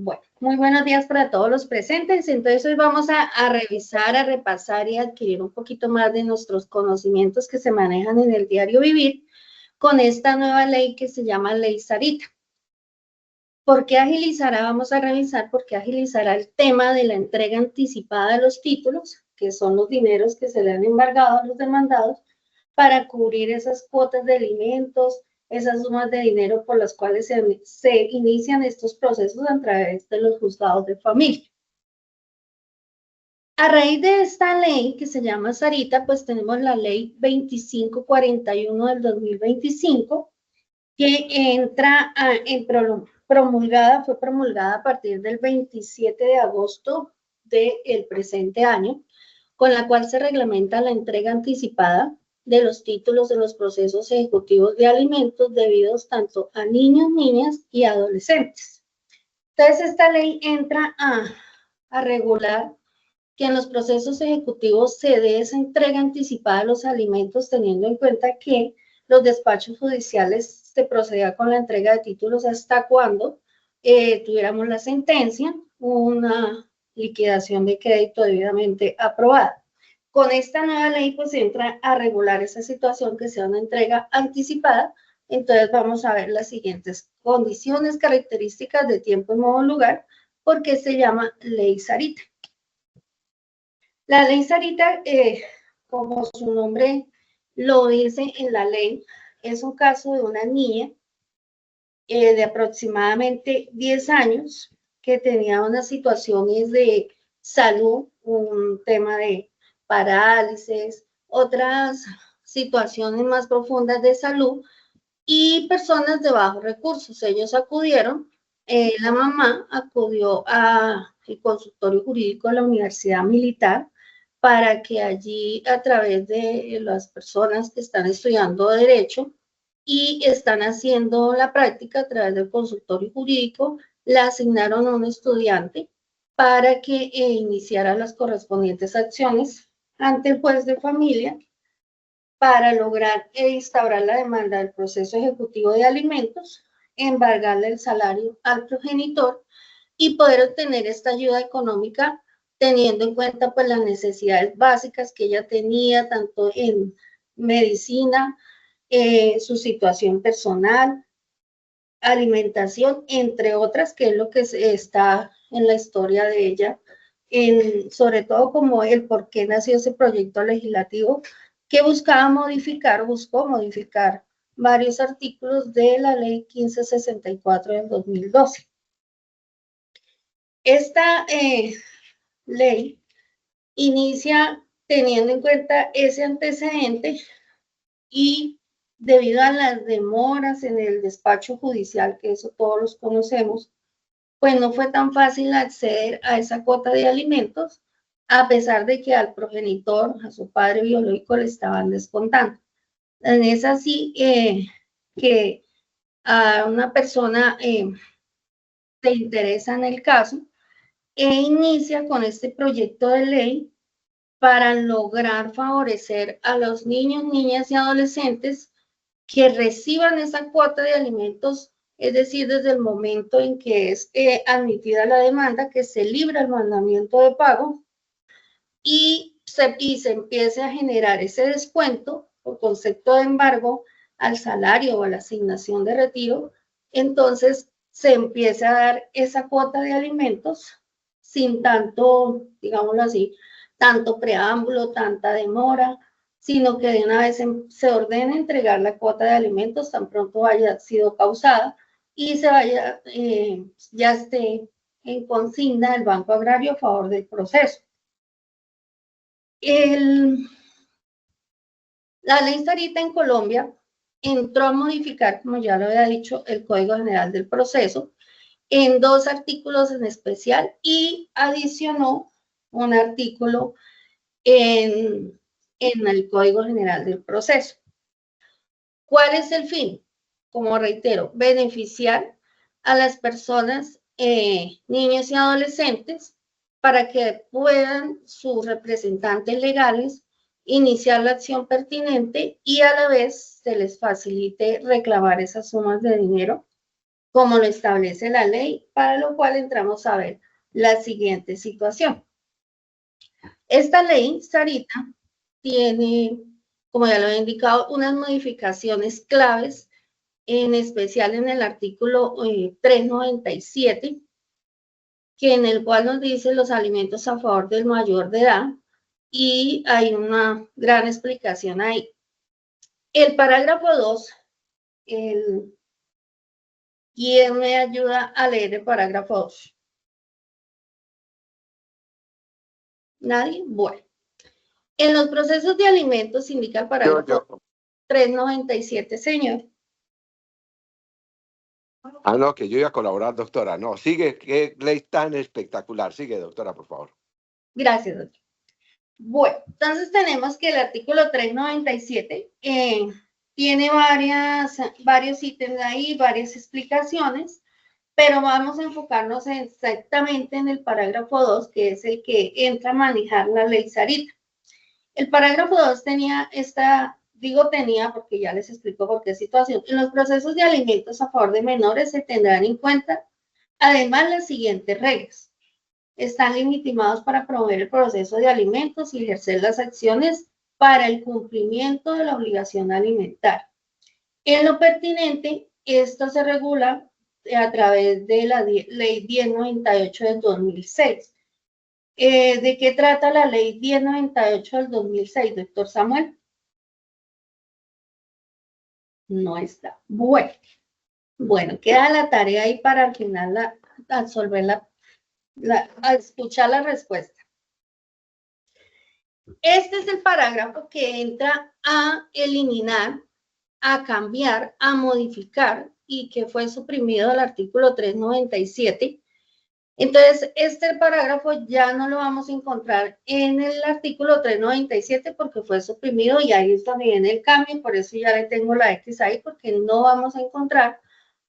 Bueno, muy buenos días para todos los presentes. Entonces hoy vamos a revisar, a repasar y adquirir un poquito más de nuestros conocimientos que se manejan en el diario vivir con esta nueva ley que se llama Ley Sarita. ¿Por qué agilizará? Vamos a revisar por qué agilizará el tema de la entrega anticipada de los títulos, que son los dineros que se le han embargado a los demandados, para cubrir esas cuotas de alimentos, esas sumas de dinero por las cuales se inician estos procesos a través de los juzgados de familia. A raíz de esta ley que se llama Sarita, pues tenemos la ley 2541 del 2025, que entra fue promulgada a partir del 27 de agosto del presente año, con la cual se reglamenta la entrega anticipada de los títulos de los procesos ejecutivos de alimentos debidos tanto a niños, niñas y adolescentes. Entonces, esta ley entra a regular que en los procesos ejecutivos se dé esa entrega anticipada de los alimentos, teniendo en cuenta que los despachos judiciales se procedía con la entrega de títulos hasta cuando tuviéramos la sentencia, una liquidación de crédito debidamente aprobada. Con esta nueva ley, pues entra a regular esa situación que sea una entrega anticipada. Entonces vamos a ver las siguientes condiciones, características de tiempo, modo, lugar, porque se llama Ley Sarita. La Ley Sarita, como su nombre lo dice en la ley, es un caso de una niña de aproximadamente 10 años que tenía unas situaciones de salud, un tema de parálisis, otras situaciones más profundas de salud y personas de bajos recursos. Ellos acudieron, la mamá acudió al consultorio jurídico de la Universidad Militar para que allí, a través de las personas que están estudiando Derecho y están haciendo la práctica a través del consultorio jurídico, le asignaron a un estudiante para que iniciara las correspondientes acciones ante el juez de familia para lograr instaurar la demanda del proceso ejecutivo de alimentos, embargarle el salario al progenitor y poder obtener esta ayuda económica teniendo en cuenta pues las necesidades básicas que ella tenía, tanto en medicina, su situación personal, alimentación, entre otras, que es lo que está en la historia de ella, sobre todo como el por qué nació ese proyecto legislativo que buscó modificar varios artículos de la ley 1564 del 2012. Esta ley inicia teniendo en cuenta ese antecedente y debido a las demoras en el despacho judicial, que eso todos los conocemos, pues no fue tan fácil acceder a esa cuota de alimentos, a pesar de que al progenitor, a su padre biológico, le estaban descontando. Es así que a una persona se interesa en el caso e inicia con este proyecto de ley para lograr favorecer a los niños, niñas y adolescentes que reciban esa cuota de alimentos, es decir, desde el momento en que es admitida la demanda, que se libra el mandamiento de pago y se empiece a generar ese descuento por concepto de embargo al salario o a la asignación de retiro, entonces se empieza a dar esa cuota de alimentos sin tanto, digámoslo así, tanto preámbulo, tanta demora, sino que de una vez se ordena entregar la cuota de alimentos tan pronto haya sido causada y ya esté en consigna el Banco Agrario a favor del proceso. La ley Sarita en Colombia entró a modificar, como ya lo había dicho, el Código General del Proceso en 2 artículos en especial y adicionó un artículo en el Código General del Proceso. ¿Cuál es el fin? Como reitero, beneficiar a las personas, niños y adolescentes, para que puedan sus representantes legales iniciar la acción pertinente y a la vez se les facilite reclamar esas sumas de dinero como lo establece la ley, para lo cual entramos a ver la siguiente situación. Esta ley, Sarita, tiene, como ya lo he indicado, unas modificaciones claves, en especial en el artículo 397, que en el cual nos dice los alimentos a favor del mayor de edad, y hay una gran explicación ahí. El parágrafo 2, ¿quién me ayuda a leer el parágrafo 2? ¿Nadie? Bueno. En los procesos de alimentos indica el parágrafo 397, señor. No, que yo iba a colaborar, doctora. No, sigue, qué ley tan espectacular. Sigue, doctora, por favor. Gracias, doctor. Bueno, entonces tenemos que el artículo 397 tiene varios ítems ahí, varias explicaciones, pero vamos a enfocarnos exactamente en el parágrafo 2, que es el que entra a manejar la ley Sarita. El parágrafo 2 tenía tenía porque ya les explico por qué situación. En los procesos de alimentos a favor de menores se tendrán en cuenta, además, las siguientes reglas. Están legitimados para promover el proceso de alimentos y ejercer las acciones para el cumplimiento de la obligación alimentaria. En lo pertinente, esto se regula a través de la Ley 1098 del 2006. ¿De qué trata la Ley 1098 del 2006, doctor Samuel? No está. Bueno, queda la tarea ahí para al final a escuchar la respuesta. Este es el parágrafo que entra a eliminar, a cambiar, a modificar y que fue suprimido del artículo 397. Entonces, este parágrafo ya no lo vamos a encontrar en el artículo 397 porque fue suprimido y ahí está bien el cambio, por eso ya le tengo la X ahí, porque no vamos a encontrar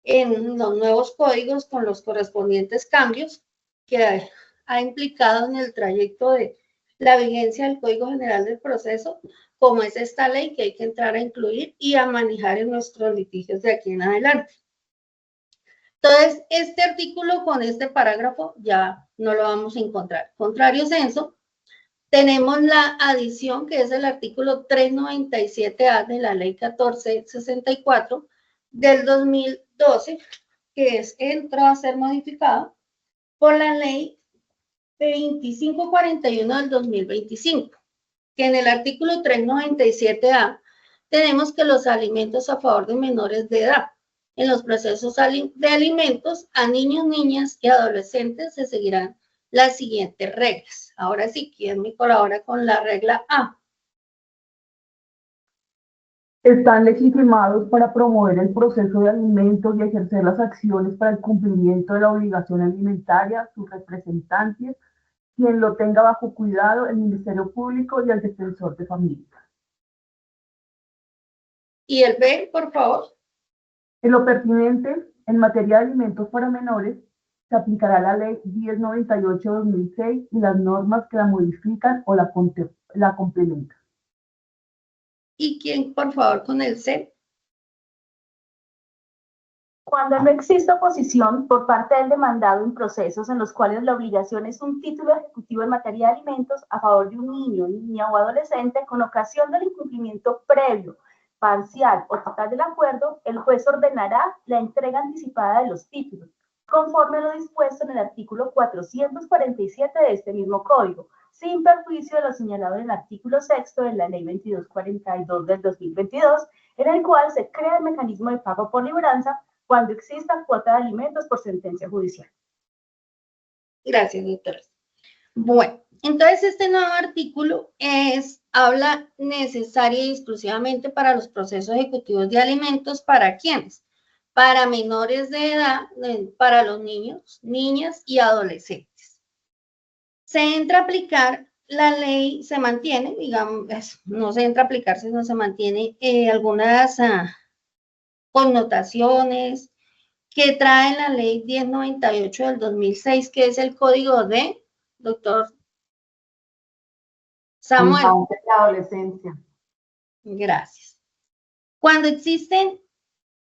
en los nuevos códigos con los correspondientes cambios que ha implicado en el trayecto de la vigencia del Código General del Proceso, como es esta ley que hay que entrar a incluir y a manejar en nuestros litigios de aquí en adelante. Entonces, este artículo con este parágrafo ya no lo vamos a encontrar. Contrario censo, tenemos la adición que es el artículo 397A de la ley 1464 del 2012, que entró a ser modificado por la ley 2541 del 2025, que en el artículo 397A tenemos que los alimentos a favor de menores de edad en los procesos de alimentos a niños, niñas y adolescentes se seguirán las siguientes reglas. Ahora sí, ¿quién me colabora con la regla A? Están legitimados para promover el proceso de alimentos y ejercer las acciones para el cumplimiento de la obligación alimentaria, sus representantes, quien lo tenga bajo cuidado, el Ministerio Público y el Defensor de Familia. ¿Y el B, por favor? En lo pertinente, en materia de alimentos para menores, se aplicará la Ley 1098-2006 y las normas que la modifican o la complementan. ¿Y quién, por favor, con el C? Cuando no existe oposición por parte del demandado en procesos en los cuales la obligación es un título ejecutivo en materia de alimentos a favor de un niño, niña o adolescente con ocasión del incumplimiento previo, parcial o total del acuerdo, el juez ordenará la entrega anticipada de los títulos, conforme a lo dispuesto en el artículo 447 de este mismo código, sin perjuicio de lo señalado en el artículo 6 de la Ley 2242 del 2022, en el cual se crea el mecanismo de pago por libranza cuando exista cuota de alimentos por sentencia judicial. Gracias, doctora. Bueno, entonces este nuevo artículo habla necesaria y exclusivamente para los procesos ejecutivos de alimentos. ¿Para quiénes? Para menores de edad, para los niños, niñas y adolescentes. Se entra a aplicar la ley, se mantiene, digamos, no se entra a aplicar, sino se mantiene algunas connotaciones que trae la ley 1098 del 2006, que es el código de, doctor Samuel. De la adolescencia. Gracias. Cuando existen,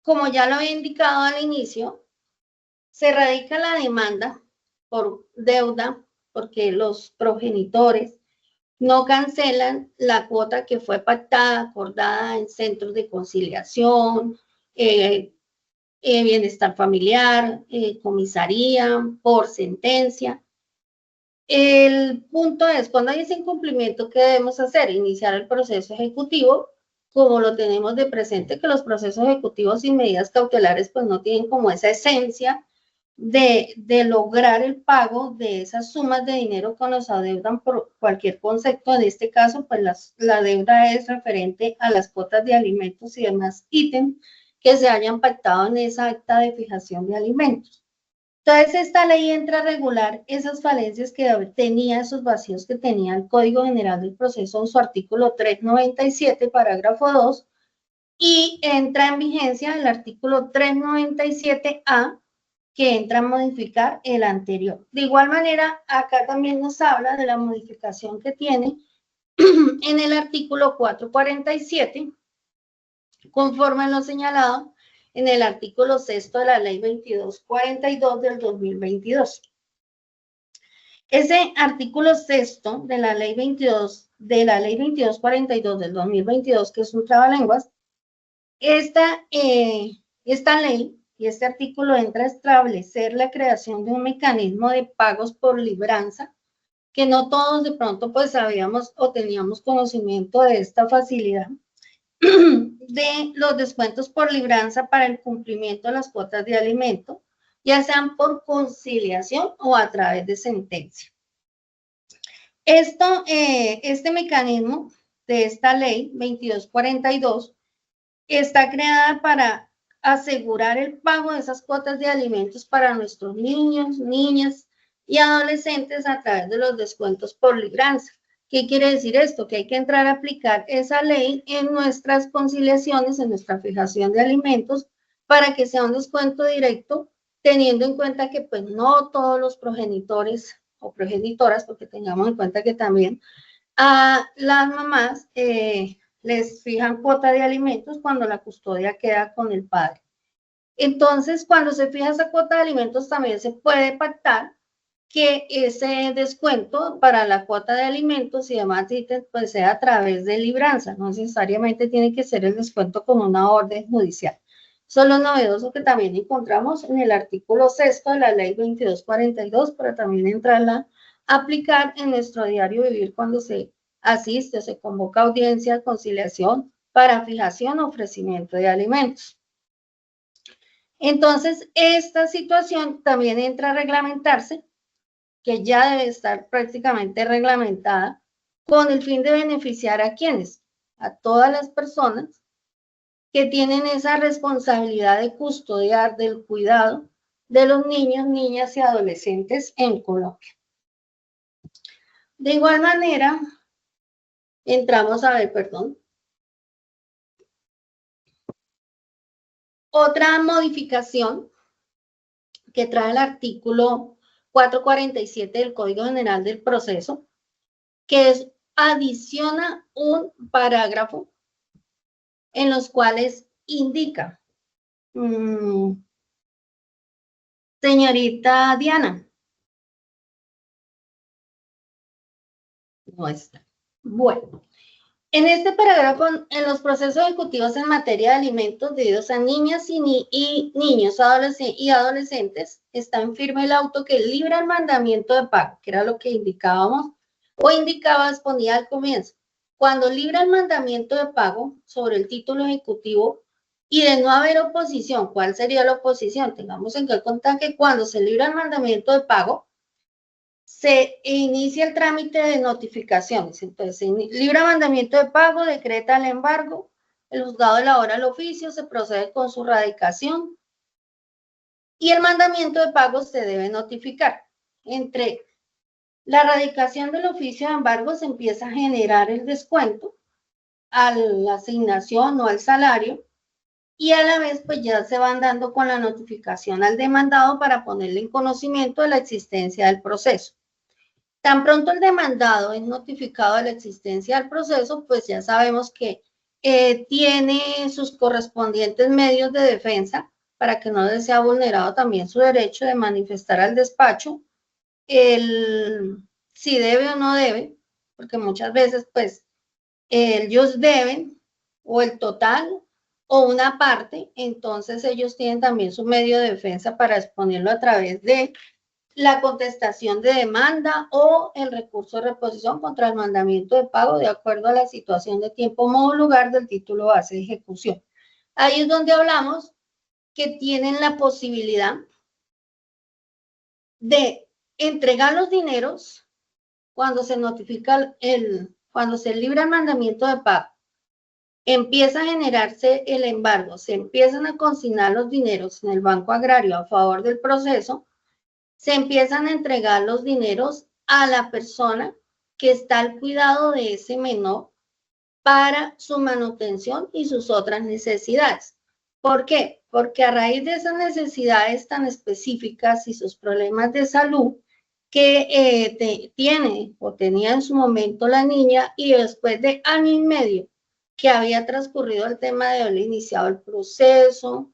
como ya lo había indicado al inicio, se radica la demanda por deuda porque los progenitores no cancelan la cuota que fue pactada, acordada en centros de conciliación, bienestar familiar, comisaría, por sentencia. El punto es, cuando hay ese incumplimiento, ¿qué debemos hacer? Iniciar el proceso ejecutivo, como lo tenemos de presente, que los procesos ejecutivos sin medidas cautelares pues no tienen como esa esencia de lograr el pago de esas sumas de dinero que nos adeudan por cualquier concepto. En este caso, pues la deuda es referente a las cuotas de alimentos y demás ítems que se hayan pactado en esa acta de fijación de alimentos. Entonces, esta ley entra a regular esas falencias que tenía, esos vacíos que tenía el Código General del Proceso en su artículo 397, parágrafo 2, y entra en vigencia el artículo 397A, que entra a modificar el anterior. De igual manera, acá también nos habla de la modificación que tiene en el artículo 447, conforme a lo señalado en el artículo 6 de la ley 2242 del 2022. Ese artículo 6 de la ley 2242 del 2022, que es un trabalenguas, esta ley y este artículo entra a establecer la creación de un mecanismo de pagos por libranza, que no todos de pronto pues sabíamos o teníamos conocimiento de esta facilidad, de los descuentos por libranza para el cumplimiento de las cuotas de alimento, ya sean por conciliación o a través de sentencia. Este mecanismo de esta ley 2242 está creada para asegurar el pago de esas cuotas de alimentos para nuestros niños, niñas y adolescentes a través de los descuentos por libranza. ¿Qué quiere decir esto? Que hay que entrar a aplicar esa ley en nuestras conciliaciones, en nuestra fijación de alimentos, para que sea un descuento directo, teniendo en cuenta que pues no todos los progenitores o progenitoras, porque tengamos en cuenta que también a las mamás les fijan cuota de alimentos cuando la custodia queda con el padre. Entonces, cuando se fija esa cuota de alimentos, también se puede pactar que ese descuento para la cuota de alimentos y demás ítems pues sea a través de libranza, no necesariamente tiene que ser el descuento con una orden judicial. Eso es lo novedoso que también encontramos en el artículo 6 de la ley 2242, para también entrarla a aplicar en nuestro diario vivir cuando se asiste o se convoca audiencia, conciliación para fijación o ofrecimiento de alimentos. Entonces, esta situación también entra a reglamentarse, que ya debe estar prácticamente reglamentada, con el fin de beneficiar a quienes, a todas las personas que tienen esa responsabilidad de custodiar del cuidado de los niños, niñas y adolescentes en Colombia. De igual manera, entramos a ver, otra modificación que trae el artículo 447 del Código General del Proceso, que adiciona un parágrafo en los cuales indica, señorita Diana, no está. Bueno, en este parágrafo, en los procesos ejecutivos en materia de alimentos debidos a niñas y niños y adolescentes, está en firme el auto que libra el mandamiento de pago, que era lo que indicábamos, o indicaba, exponía al comienzo. Cuando libra el mandamiento de pago sobre el título ejecutivo y de no haber oposición, ¿cuál sería la oposición? Tengamos en cuenta que cuando se libra el mandamiento de pago, se inicia el trámite de notificaciones. Entonces, se libra mandamiento de pago, decreta el embargo, el juzgado elabora el oficio, se procede con su radicación y el mandamiento de pago se debe notificar. Entre la radicación del oficio de embargo se empieza a generar el descuento a la asignación o al salario, y a la vez pues ya se van dando con la notificación al demandado para ponerle en conocimiento de la existencia del proceso. Tan pronto el demandado es notificado de la existencia del proceso, pues ya sabemos que tiene sus correspondientes medios de defensa para que no les sea vulnerado también su derecho de manifestar al despacho si debe o no debe, porque muchas veces pues ellos deben o el total o una parte, entonces ellos tienen también su medio de defensa para exponerlo a través de la contestación de demanda o el recurso de reposición contra el mandamiento de pago de acuerdo a la situación de tiempo, modo, lugar del título base de ejecución. Ahí es donde hablamos que tienen la posibilidad de entregar los dineros cuando se notifica cuando se libra el mandamiento de pago. Empieza a generarse el embargo, se empiezan a consignar los dineros en el Banco Agrario a favor del proceso, se empiezan a entregar los dineros a la persona que está al cuidado de ese menor para su manutención y sus otras necesidades. ¿Por qué? Porque a raíz de esas necesidades tan específicas y sus problemas de salud que tiene o tenía en su momento la niña, y después de año y medio que había transcurrido el tema de haber iniciado el proceso,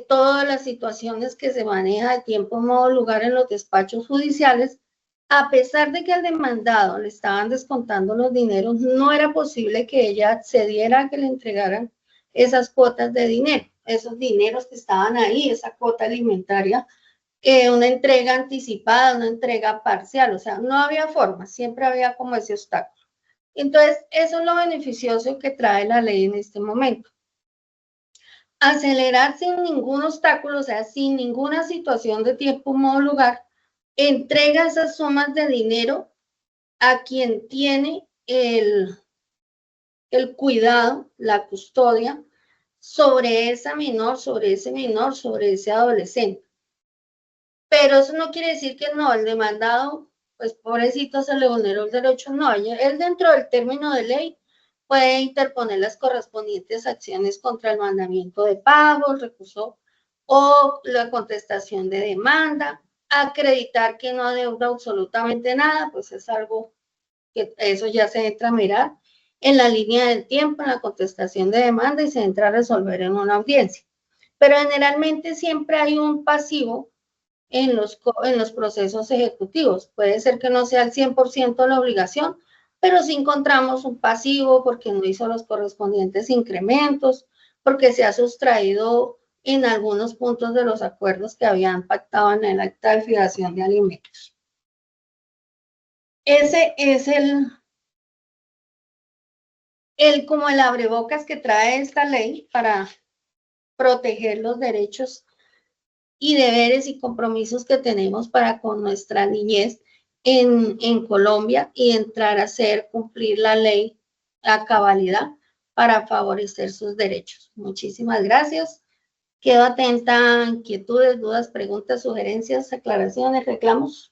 todas las situaciones que se maneja de tiempo, modo, lugar en los despachos judiciales, a pesar de que al demandado le estaban descontando los dineros, no era posible que ella accediera a que le entregaran esas cuotas de dinero, esos dineros que estaban ahí, esa cuota alimentaria, una entrega anticipada, una entrega parcial, o sea, no había forma, siempre había como ese obstáculo. Entonces, eso es lo beneficioso que trae la ley en este momento. Acelerar sin ningún obstáculo, o sea, sin ninguna situación de tiempo, modo, lugar, entrega esas sumas de dinero a quien tiene el cuidado, la custodia sobre esa menor, sobre ese adolescente. Pero eso no quiere decir que no, el demandado, pues pobrecito, se le vulneró el derecho. No, él dentro del término de ley puede interponer las correspondientes acciones contra el mandamiento de pago, el recurso o la contestación de demanda, acreditar que no adeuda absolutamente nada, pues es algo que eso ya se entra a mirar en la línea del tiempo, en la contestación de demanda, y se entra a resolver en una audiencia. Pero generalmente siempre hay un pasivo en los procesos ejecutivos. Puede ser que no sea el 100% la obligación, pero sí encontramos un pasivo porque no hizo los correspondientes incrementos, porque se ha sustraído en algunos puntos de los acuerdos que habían pactado en el acta de fijación de alimentos. Ese es como el abrebocas que trae esta ley para proteger los derechos y deberes y compromisos que tenemos para con nuestra niñez en Colombia, y entrar a hacer cumplir la ley a cabalidad para favorecer sus derechos. Muchísimas gracias. Quedo atenta a inquietudes, dudas, preguntas, sugerencias, aclaraciones, reclamos.